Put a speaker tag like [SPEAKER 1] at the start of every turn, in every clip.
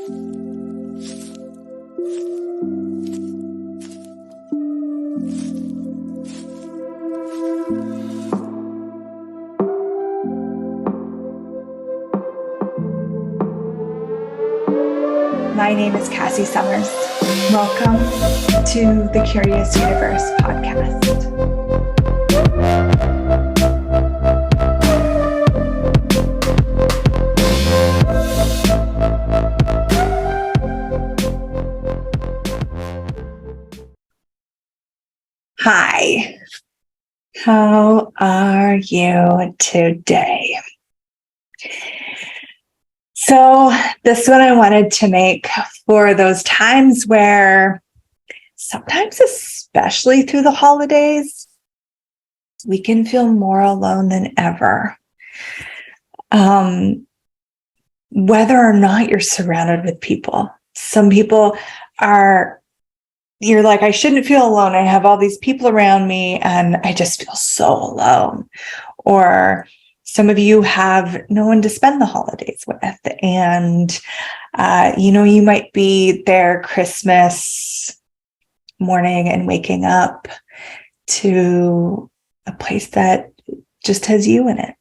[SPEAKER 1] My name is Cassy Summers. Welcome to the Curious Universe podcast. Hi, how are you today? So this one I wanted to make for those times where sometimes, especially through the holidays, we can feel more alone than ever. Whether or not you're surrounded with people. Some people you're like, I shouldn't feel alone. I have all these people around me and I just feel so alone. Or some of you have no one to spend the holidays with. And, you might be there Christmas morning and waking up to a place that just has you in it.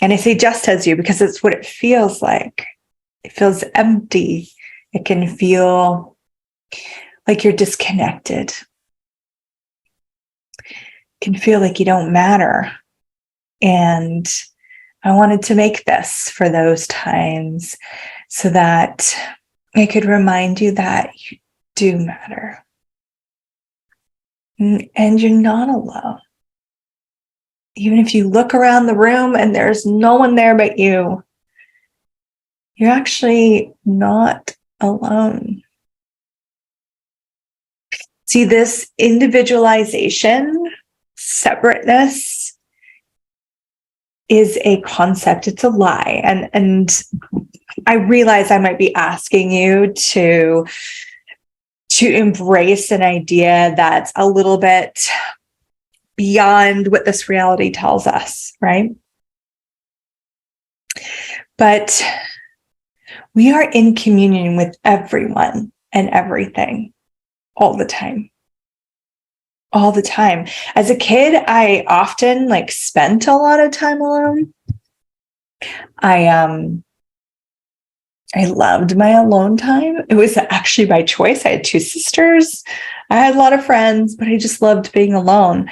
[SPEAKER 1] And I say just has you because it's what it feels like. It feels empty. It can feel like you're disconnected. It can feel like you don't matter. And I wanted to make this for those times so that I could remind you that you do matter. And you're not alone. Even if you look around the room and there's no one there but you, you're actually not alone. See, this individualization, separateness, is a concept. It's a lie. And I realize I might be asking you to embrace an idea that's a little bit beyond what this reality tells us, right? But we are in communion with everyone and everything all the time. All the time. As a kid, I often spent a lot of time alone. I loved my alone time. It was actually by choice. I had two sisters. I had a lot of friends, but I just loved being alone.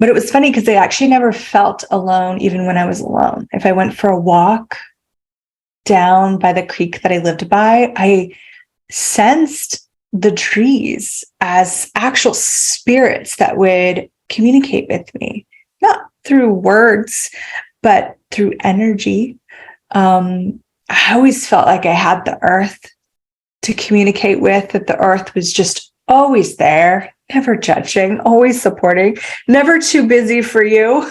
[SPEAKER 1] But it was funny because I actually never felt alone even when I was alone. If I went for a walk down by the creek that I lived by, I sensed the trees as actual spirits that would communicate with me, not through words, but through energy. I always felt like I had the earth to communicate with, that the earth was just always there, never judging, always supporting, never too busy for you,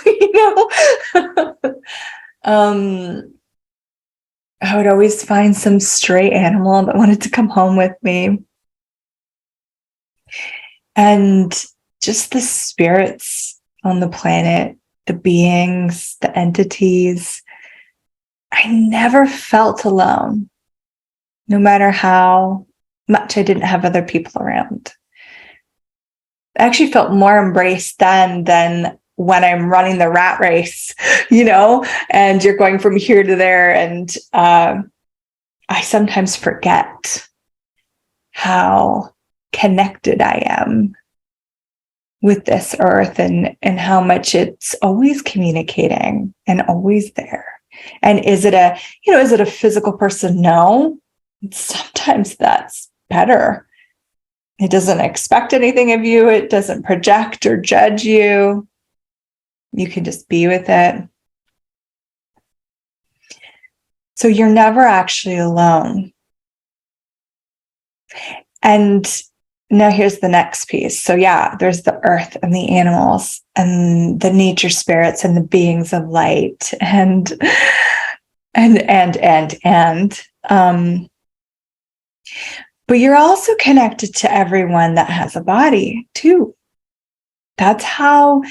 [SPEAKER 1] I would always find some stray animal that wanted to come home with me. And just the spirits on the planet, the beings, the entities, I never felt alone, no matter how much I didn't have other people around. I actually felt more embraced then than when I'm running the rat race, and you're going from here to there. And I sometimes forget how connected I am with this earth and how much it's always communicating and always there. And is it a physical person? No. Sometimes that's better. It doesn't expect anything of you. It doesn't project or judge you. You can just be with it. So you're never actually alone. And now here's the next piece. So yeah, there's the earth and the animals and the nature spirits and the beings of light and but you're also connected to everyone that has a body too. That's how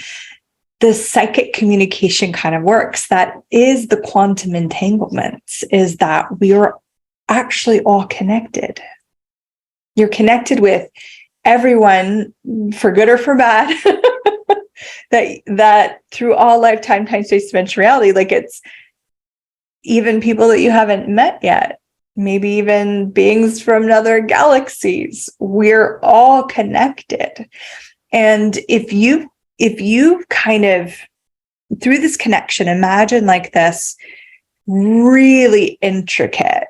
[SPEAKER 1] the psychic communication kind of works. That is the quantum entanglements, is that we are actually all connected. You're connected with everyone, for good or for bad, that through all lifetime, time, space, dimension, reality. Like, it's even people that you haven't met yet, maybe even beings from other galaxies. We're all connected. And if you kind of, through this connection, imagine like this really intricate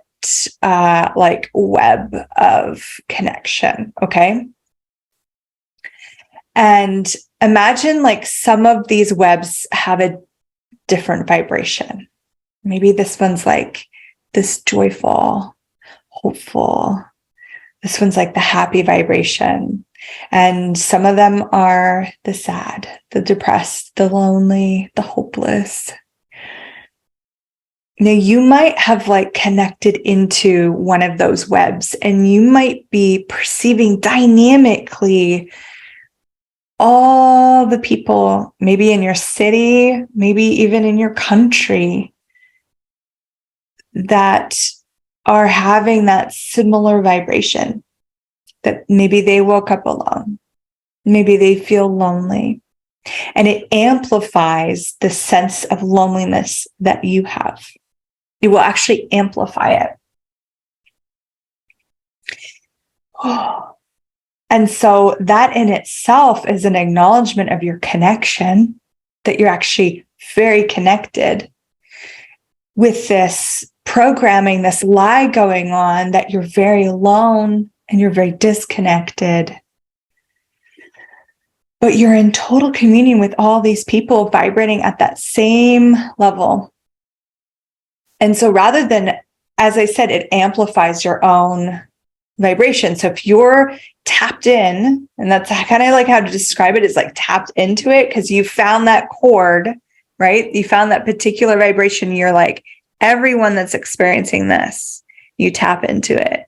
[SPEAKER 1] like web of connection, okay? And imagine like some of these webs have a different vibration. Maybe this one's like this joyful, hopeful. This one's like the happy vibration. And some of them are the sad, the depressed, the lonely, the hopeless. Now, you might have like connected into one of those webs, and you might be perceiving dynamically all the people, maybe in your city, maybe even in your country, that are having that similar vibration, that maybe they woke up alone, maybe they feel lonely, and it amplifies the sense of loneliness that you have. It will actually amplify it. And so that in itself is an acknowledgement of your connection, that you're actually very connected with this programming, this lie going on, that you're very alone and you're very disconnected. But you're in total communion with all these people vibrating at that same level. And so rather than, as I said, it amplifies your own vibration. So if you're tapped in, and that's kind of like how to describe it, is like tapped into it, because you found that chord, right? You found that particular vibration. You're like, everyone that's experiencing this, you tap into it.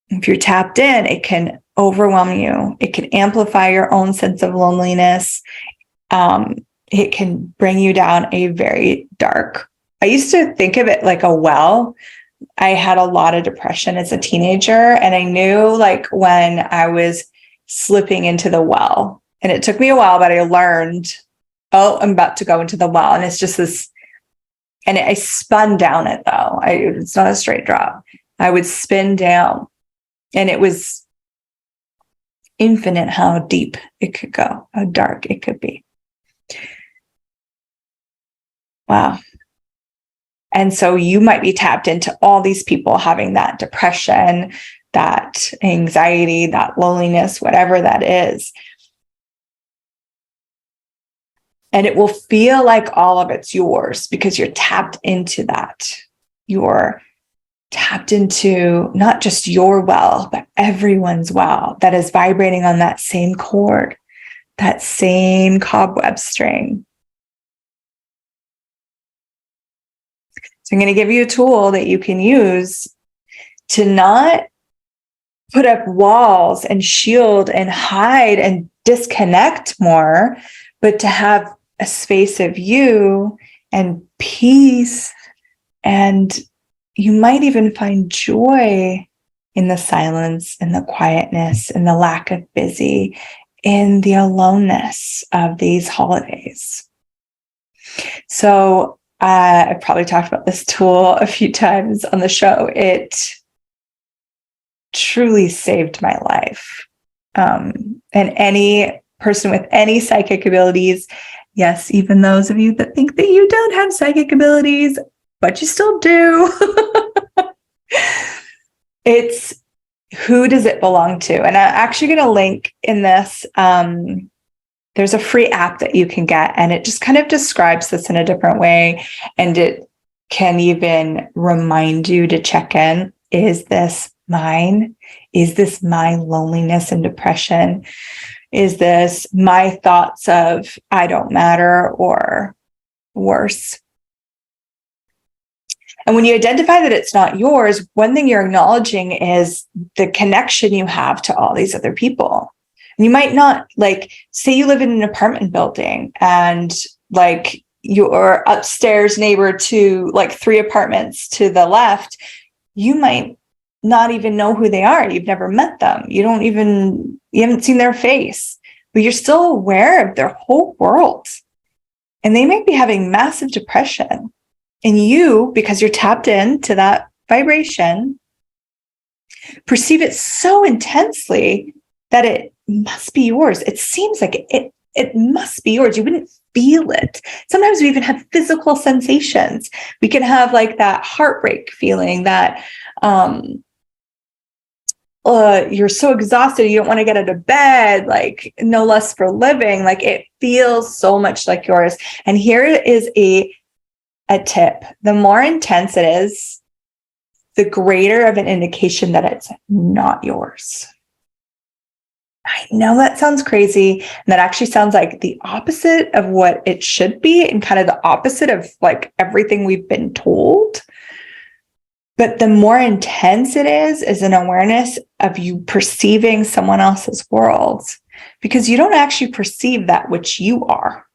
[SPEAKER 1] If you're tapped in, it can overwhelm you. It can amplify your own sense of loneliness. It can bring you down a very dark. I used to think of it like a well. I had a lot of depression as a teenager, and I knew like when I was slipping into the well, and it took me a while, but I learned, oh, I'm about to go into the well. And it's just this, and I spun down it though. It's not a straight drop. I would spin down, and it was infinite how deep it could go, how dark it could be. Wow. And so you might be tapped into all these people having that depression, that anxiety, that loneliness, whatever that is. And it will feel like all of it's yours because you're tapped into that. You're tapped into not just your well, but everyone's well that is vibrating on that same chord, that same cobweb string. So I'm going to give you a tool that you can use to not put up walls and shield and hide and disconnect more, but to have a space of you and peace. And you might even find joy in the silence, in the quietness, in the lack of busy, in the aloneness of these holidays. So I've probably talked about this tool a few times on the show. It truly saved my life. And any person with any psychic abilities, yes, even those of you that think that you don't have psychic abilities, but you still do. It's, who does it belong to? And I'm actually going to link in this. There's a free app that you can get, and it just kind of describes this in a different way. And it can even remind you to check in. Is this mine? Is this my loneliness and depression? Is this my thoughts of I don't matter or worse? And when you identify that it's not yours, one thing you're acknowledging is the connection you have to all these other people. And you might not, like, say you live in an apartment building and like your upstairs neighbor to like 3 apartments to the left, you might not even know who they are. You've never met them. You haven't seen their face, but you're still aware of their whole world. And they might be having massive depression. And you, because you're tapped into that vibration, perceive it so intensely that it must be yours. It seems like it must be yours. You wouldn't feel it. Sometimes we even have physical sensations. We can have like that heartbreak feeling that you're so exhausted, you don't want to get out of bed, like no less for living. Like it feels so much like yours. And here is a tip. The more intense it is, the greater of an indication that it's not yours. I know that sounds crazy. And that actually sounds like the opposite of what it should be, and kind of the opposite of like everything we've been told. But the more intense it is an awareness of you perceiving someone else's world, because you don't actually perceive that which you are.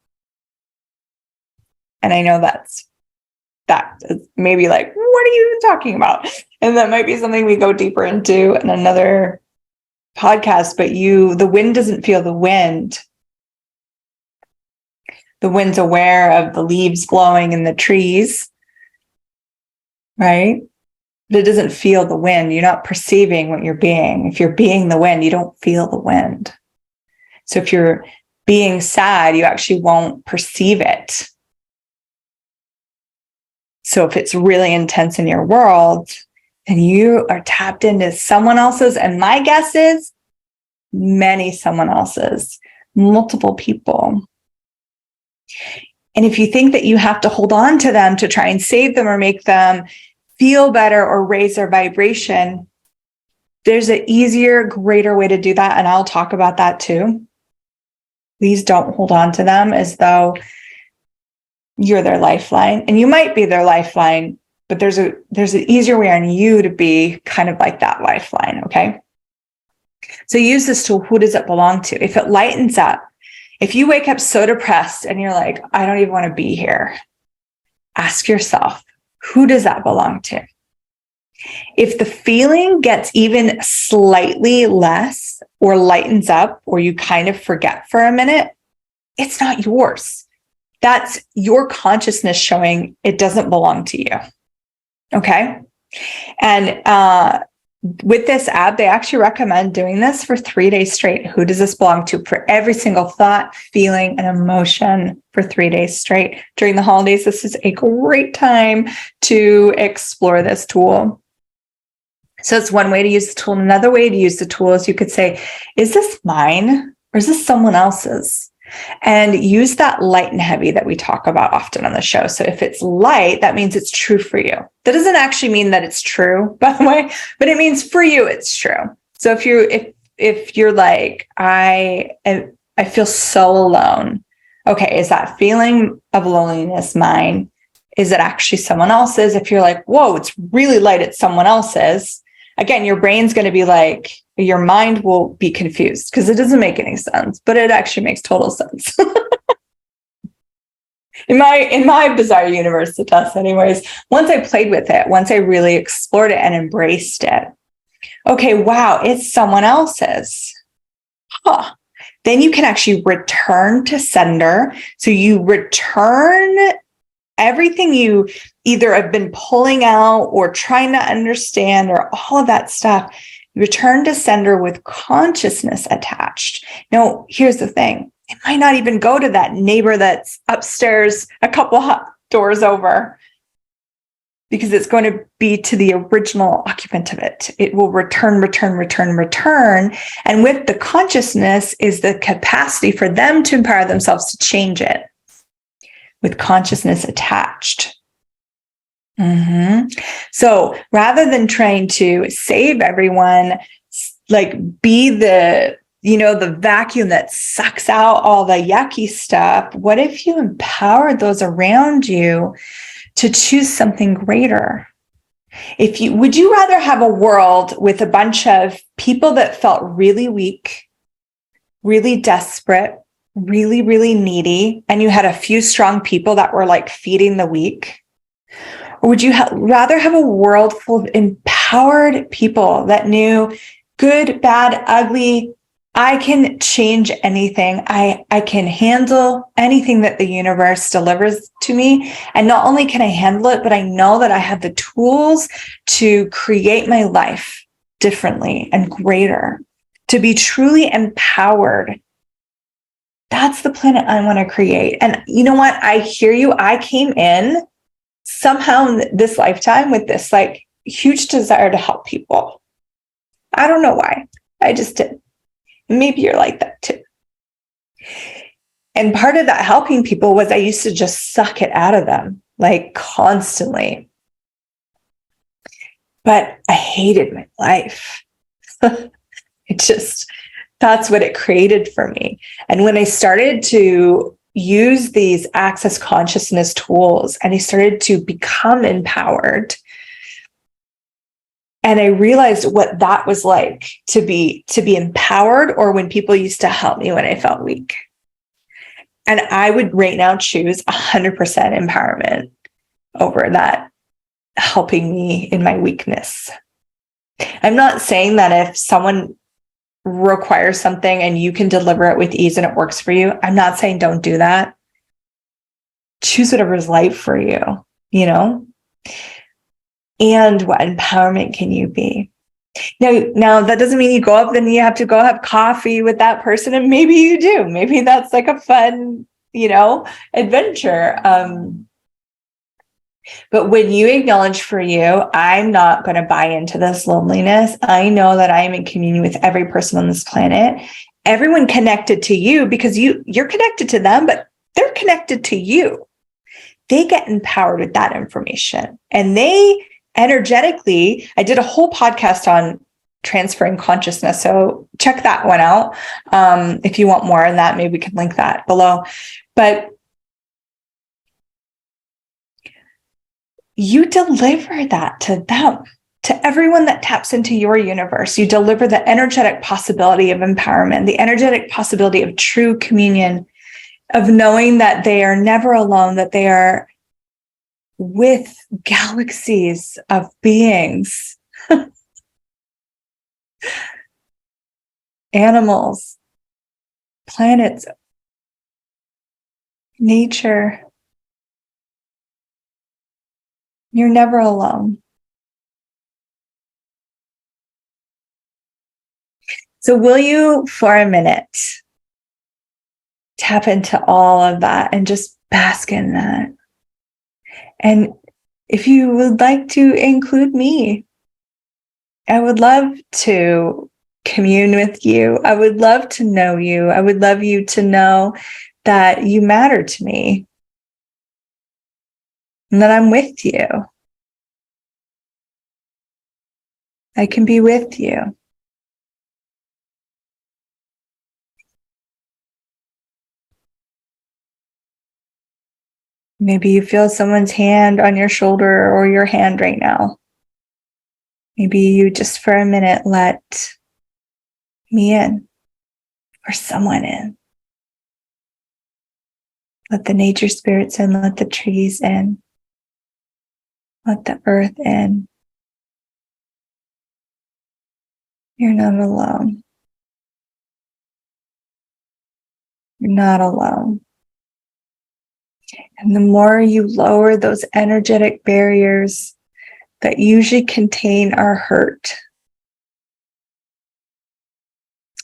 [SPEAKER 1] And I know that is maybe like, what are you even talking about? And that might be something we go deeper into in another podcast, but the wind doesn't feel the wind. The wind's aware of the leaves blowing in the trees, right? But it doesn't feel the wind. You're not perceiving what you're being. If you're being the wind, you don't feel the wind. So if you're being sad, you actually won't perceive it. So if it's really intense in your world and you are tapped into someone else's, and my guess is many someone else's, multiple people. And if you think that you have to hold on to them to try and save them or make them feel better or raise their vibration, there's an easier, greater way to do that. And I'll talk about that too. Please don't hold on to them as though you're their lifeline. And you might be their lifeline, but there's an easier way on you to be kind of like that lifeline, okay? So use this tool. Who does it belong to? If it lightens up, if you wake up so depressed and you're like, I don't even want to be here, ask yourself, who does that belong to? If the feeling gets even slightly less or lightens up, or you kind of forget for a minute, it's not yours. That's your consciousness showing it doesn't belong to you. Okay? And with this app, they actually recommend doing this for 3 days straight. Who does this belong to? For every single thought, feeling, and emotion for 3 days straight. During the holidays, this is a great time to explore this tool. So it's one way to use the tool. Another way to use the tool is you could say, is this mine or is this someone else's? And use that light and heavy that we talk about often on the show. So if it's light, that means it's true for you. That doesn't actually mean that it's true, by the way, but it means for you, it's true. So if you're like, I feel so alone. Okay, is that feeling of loneliness mine? Is it actually someone else's? If you're like, whoa, it's really light, it's someone else's. Again, your brain's going to be like, your mind will be confused because it doesn't make any sense, but it actually makes total sense. In my bizarre universe, it does anyways. Once I played with it, once I really explored it and embraced it, okay, wow, it's someone else's. Huh. Then you can actually return to sender. So you return everything you either have been pulling out or trying to understand or all of that stuff. You return to sender with consciousness attached. Now, here's the thing. It might not even go to that neighbor that's upstairs a couple doors over, because it's going to be to the original occupant of it. It will return. And with the consciousness is the capacity for them to empower themselves to change it with consciousness attached. So rather than trying to save everyone, like be the vacuum that sucks out all the yucky stuff, what if you empowered those around you to choose something greater? Would you rather have a world with a bunch of people that felt really weak, really desperate, really, really needy and you had a few strong people that were like feeding the weak? Or would you rather have a world full of empowered people that knew good, bad, ugly, I can change anything. I can handle anything that the universe delivers to me. And not only can I handle it, but I know that I have the tools to create my life differently and greater, to be truly empowered. That's the planet I want to create. And you know what? I hear you. I came in somehow in this lifetime with this like huge desire to help people. I don't know why. I just did. Maybe you're like that too. And part of that helping people was I used to just suck it out of them, like constantly. But I hated my life. That's what it created for me. And when I started to use these access consciousness tools and I started to become empowered, and I realized what that was like to be empowered, or when people used to help me when I felt weak. And I would right now choose 100% empowerment over that helping me in my weakness. I'm not saying that if someone requires something and you can deliver it with ease and it works for you, I'm not saying don't do that. Choose whatever is right for you, you know? And what empowerment can you be? Now that doesn't mean you go up and you have to go have coffee with that person. And maybe you do. Maybe that's like a fun, adventure. But when you acknowledge for you, I'm not going to buy into this loneliness. I know that I am in communion with every person on this planet, everyone connected to you, because you're connected to them, but they're connected to you. They get empowered with that information. And they energetically, I did a whole podcast on transferring consciousness. So check that one out. If you want more on that, maybe we can link that below. But you deliver that to them, to everyone that taps into your universe. You deliver the energetic possibility of empowerment, the energetic possibility of true communion, of knowing that they are never alone, that they are with galaxies of beings, animals, planets, nature. You're never alone. So will you, for a minute, tap into all of that and just bask in that? And if you would like to include me, I would love to commune with you. I would love to know you. I would love you to know that you matter to me and that I'm with you. I can be with you. Maybe you feel someone's hand on your shoulder or your hand right now. Maybe you just for a minute let me in, or someone in. Let the nature spirits in, let the trees in, let the earth in. You're not alone. You're not alone. And the more you lower those energetic barriers that usually contain our hurt,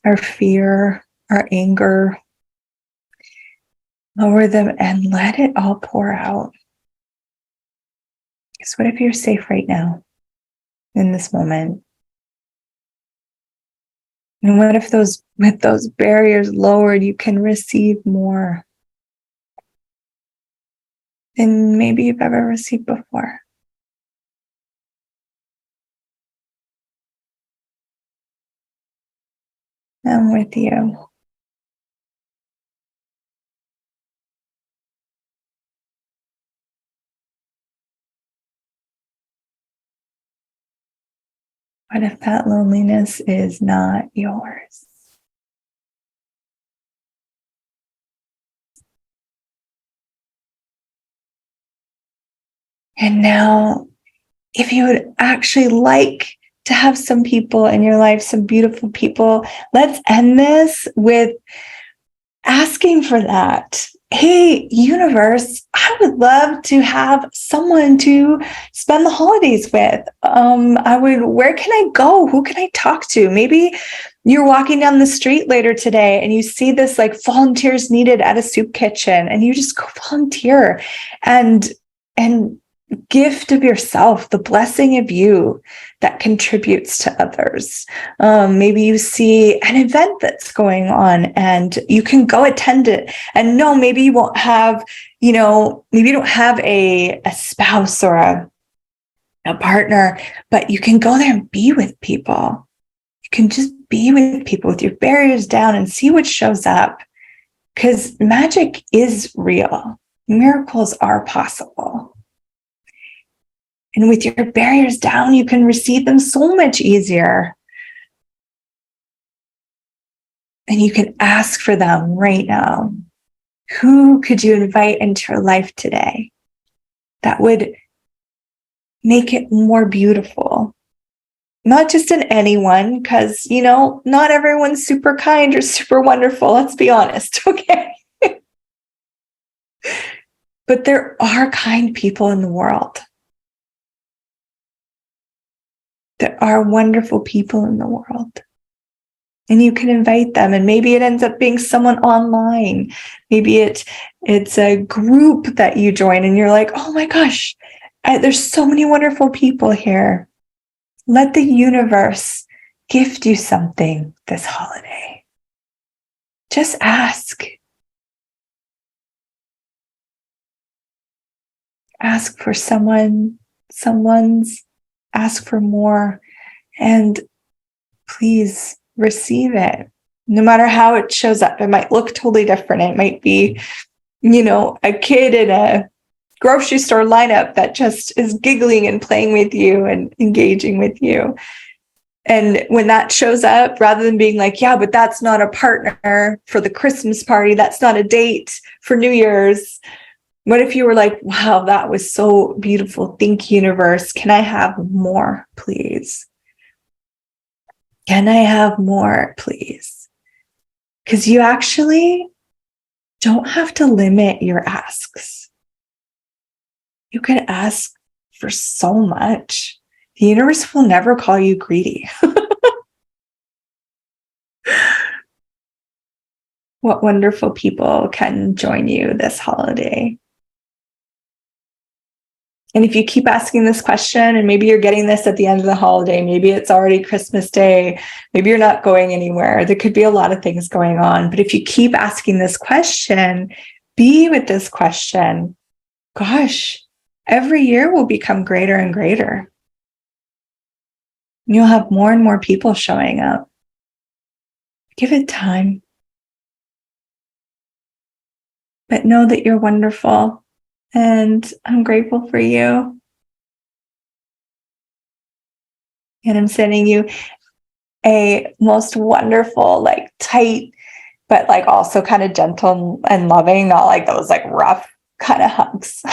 [SPEAKER 1] our fear, our anger, lower them and let it all pour out. Because what if you're safe right now, in this moment? And what if with those barriers lowered, you can receive more than maybe you've ever received before? I'm with you. What if that loneliness is not yours? And now, if you would actually like to have some people in your life, some beautiful people, let's end this with asking for that. Hey, universe, I would love to have someone to spend the holidays with. Where can I go? Who can I talk to? Maybe you're walking down the street later today and you see this like volunteers needed at a soup kitchen, and you just go volunteer and gift of yourself, the blessing of you that contributes to others. Maybe you see an event that's going on and you can go attend it. And no, maybe you won't have, maybe you don't have a spouse or a partner, but you can go there and be with people. You can just be with people with your barriers down and see what shows up, because magic is real. Miracles are possible. And with your barriers down, you can receive them so much easier. And you can ask for them right now. Who could you invite into your life today that would make it more beautiful? Not just in anyone, because, not everyone's super kind or super wonderful. Let's be honest, okay? But there are kind people in the world. There are wonderful people in the world. And you can invite them. And maybe it ends up being someone online. Maybe it's a group that you join and you're like, oh my gosh, there's so many wonderful people here. Let the universe gift you something this holiday. Just ask. Ask for someone's. Ask for more, and please receive it. No matter how it shows up, it might look totally different. It might be, a kid in a grocery store lineup that just is giggling and playing with you and engaging with you. And when that shows up, rather than being like, yeah, but that's not a partner for the Christmas party, that's not a date for New Year's. What if you were like, wow, that was so beautiful. Thank you, universe. Can I have more, please? Can I have more, please? Because you actually don't have to limit your asks. You can ask for so much. The universe will never call you greedy. What wonderful people can join you this holiday. And if you keep asking this question, and maybe you're getting this at the end of the holiday, maybe it's already Christmas Day, maybe you're not going anywhere. There could be a lot of things going on. But if you keep asking this question, be with this question, gosh, every year will become greater and greater. You'll have more and more people showing up. Give it time. But know that you're wonderful. And I'm grateful for you. And I'm sending you a most wonderful, tight, but also kind of gentle and loving, not like those rough kind of hugs.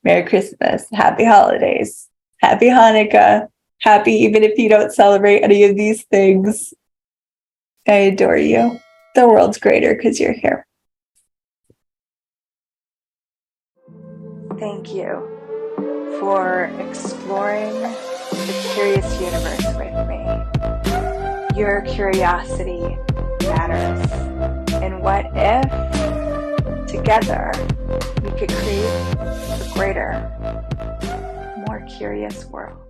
[SPEAKER 1] Merry Christmas. Happy holidays. Happy Hanukkah. Happy even if you don't celebrate any of these things. I adore you. The world's greater because you're here. Thank you for exploring the curious universe with me. Your curiosity matters. And what if together we could create a greater, more curious world?